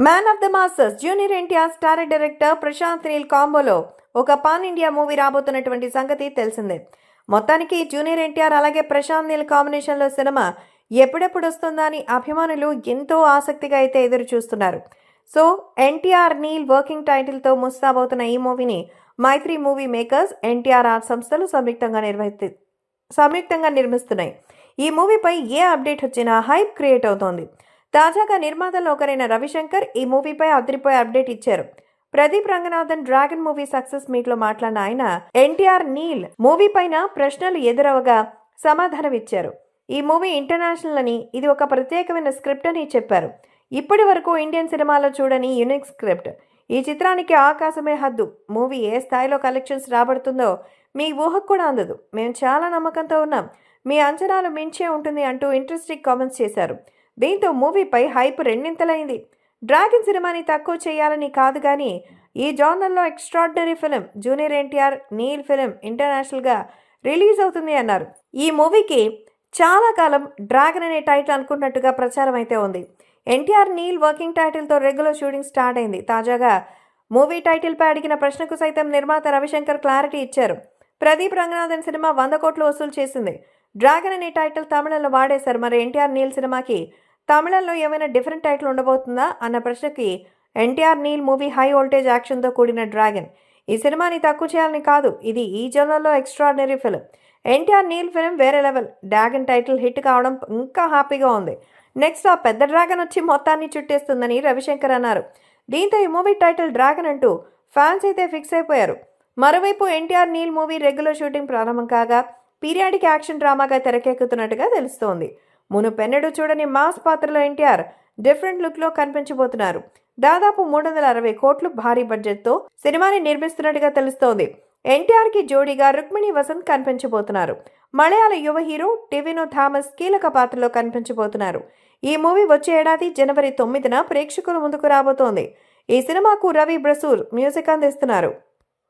Man of the masses junior NTR star director Prashanth Neel కాంబోలో ఒక pan India movie రాబోతున్నటువంటి సంగతి తెలిసిందే. మొత్తానికి జూనియర్ ఎన్టీఆర్ అలాగే ప్రశాంత్ నీల్ కాంబినేషన్లో సినిమా ఎప్పుడెప్పుడు వస్తుందా అని అభిమానులు ఎంతో ఆసక్తిగా అయితే ఎదురు చూస్తున్నారు. సో ఎన్టీఆర్ నీల్ వర్కింగ్ టైటిల్తో ముస్తాబవుతున్న ఈ మూవీని మైత్రి మూవీ మేకర్స్, ఎన్టీఆర్ ఆర్ట్ సంస్థలు సంయుక్తంగా నిర్మిస్తున్నాయి. ఈ మూవీపై ఏ అప్డేట్ వచ్చినా హైప్ క్రియేట్ అవుతోంది. తాజాగా నిర్మాతల్లో ఒకరైన రవిశంకర్ ఈ మూవీపై అదిరిపోయే అప్డేట్ ఇచ్చారు. Pradeep Ranganathan dragon movie success meet లో మాట్లాడిన ఆయన ఎన్టీఆర్ నీల్ మూవీ పైన ప్రశ్నలు ఎదురవగా సమాధానమిచ్చారు. ఈ మూవీ ఇంటర్నేషనల్ అని, ఇది ఒక ప్రత్యేకమైన స్క్రిప్ట్ అని చెప్పారు. ఇప్పటి వరకు ఇండియన్ సినిమాలో చూడని యూనిక్ స్క్రిప్ట్. ఈ చిత్రానికి ఆకాశమే హద్దు. మూవీ ఏ స్థాయిలో కలెక్షన్స్ రాబడుతుందో మీ ఊహకు కూడా అందదు. మేము చాలా నమ్మకంతో ఉన్నాం. మీ అంచనాలు మించే ఉంటుంది అంటూ ఇంట్రెస్టింగ్ కామెంట్స్ చేశారు. దీంతో మూవీపై హైప్ రెండింతలైంది. డ్రాగన్ సినిమాని తక్కువ చేయాలని కాదు కానీ ఈ జానర్లో extraordinary film junior NTR Neel film ఇంటర్నేషనల్గా రిలీజ్ అవుతుంది అన్నారు. ఈ మూవీకి చాలా కాలం డ్రాగన్ అనే టైటిల్ అనుకున్నట్టుగా ప్రచారం అయితే ఉంది. ఎన్టీఆర్ నీల్ వర్కింగ్ టైటిల్తో రెగ్యులర్ షూటింగ్ స్టార్ట్ అయింది. తాజాగా మూవీ టైటిల్పై అడిగిన ప్రశ్నకు సైతం నిర్మాత రవిశంకర్ క్లారిటీ ఇచ్చారు. ప్రదీప్ రంగనాథన్ సినిమా 100 కోట్లు వసూలు చేసింది. డ్రాగన్ అనే టైటిల్ తమిళంలో వాడేశారు. మరి ఎన్టీఆర్ నీల్ సినిమాకి తమిళంలో ఏమైనా డిఫరెంట్ టైటిల్ ఉండబోతుందా అన్న ప్రశ్నకి NTR Neel movie high voltage యాక్షన్తో కూడిన డ్రాగన్. ఈ సినిమాని తక్కువ చేయాలని కాదు, ఇది ఈ జోనర్లో extraordinary film. NTR Neel film వేరే లెవెల్. డ్రాగన్ టైటిల్ హిట్ కావడం ఇంకా హ్యాపీగా ఉంది. నెక్స్ట్ ఆ పెద్ద డ్రాగన్ వచ్చి మొత్తాన్ని చుట్టేస్తుందని రవిశంకర్ అన్నారు. దీంతో ఈ మూవీ టైటిల్ డ్రాగన్ అంటూ ఫ్యాన్స్ అయితే ఫిక్స్ అయిపోయారు. మరోవైపు NTR Neel movie regular shooting ప్రారంభం కాగా పీరియాడిక్ యాక్షన్ డ్రామాగా తెరకెక్కుతున్నట్టుగా తెలుస్తోంది. మునుపెన్నడూ చూడని మాస్ పాత్రలో ఎన్టీఆర్ డిఫరెంట్ లుక్లో కనిపించబోతున్నారు. దాదాపు 360 కోట్లు భారీ బడ్జెట్తో సినిమాని నిర్మిస్తున్నట్టుగా తెలుస్తోంది. ఎన్టీఆర్కి జోడీగా రుక్మిణి వసంత్ కనిపించబోతున్నారు. మలయాళ యువ హీరో టివినో థామస్ కీలక పాత్రలో కనిపించబోతున్నారు. ఈ మూవీ వచ్చే ఏడాది జనవరి 9న ప్రేక్షకుల ముందుకు రాబోతోంది. ఈ సినిమాకు రవి బ్రసూర్ మ్యూజిక్ అందిస్తున్నారు.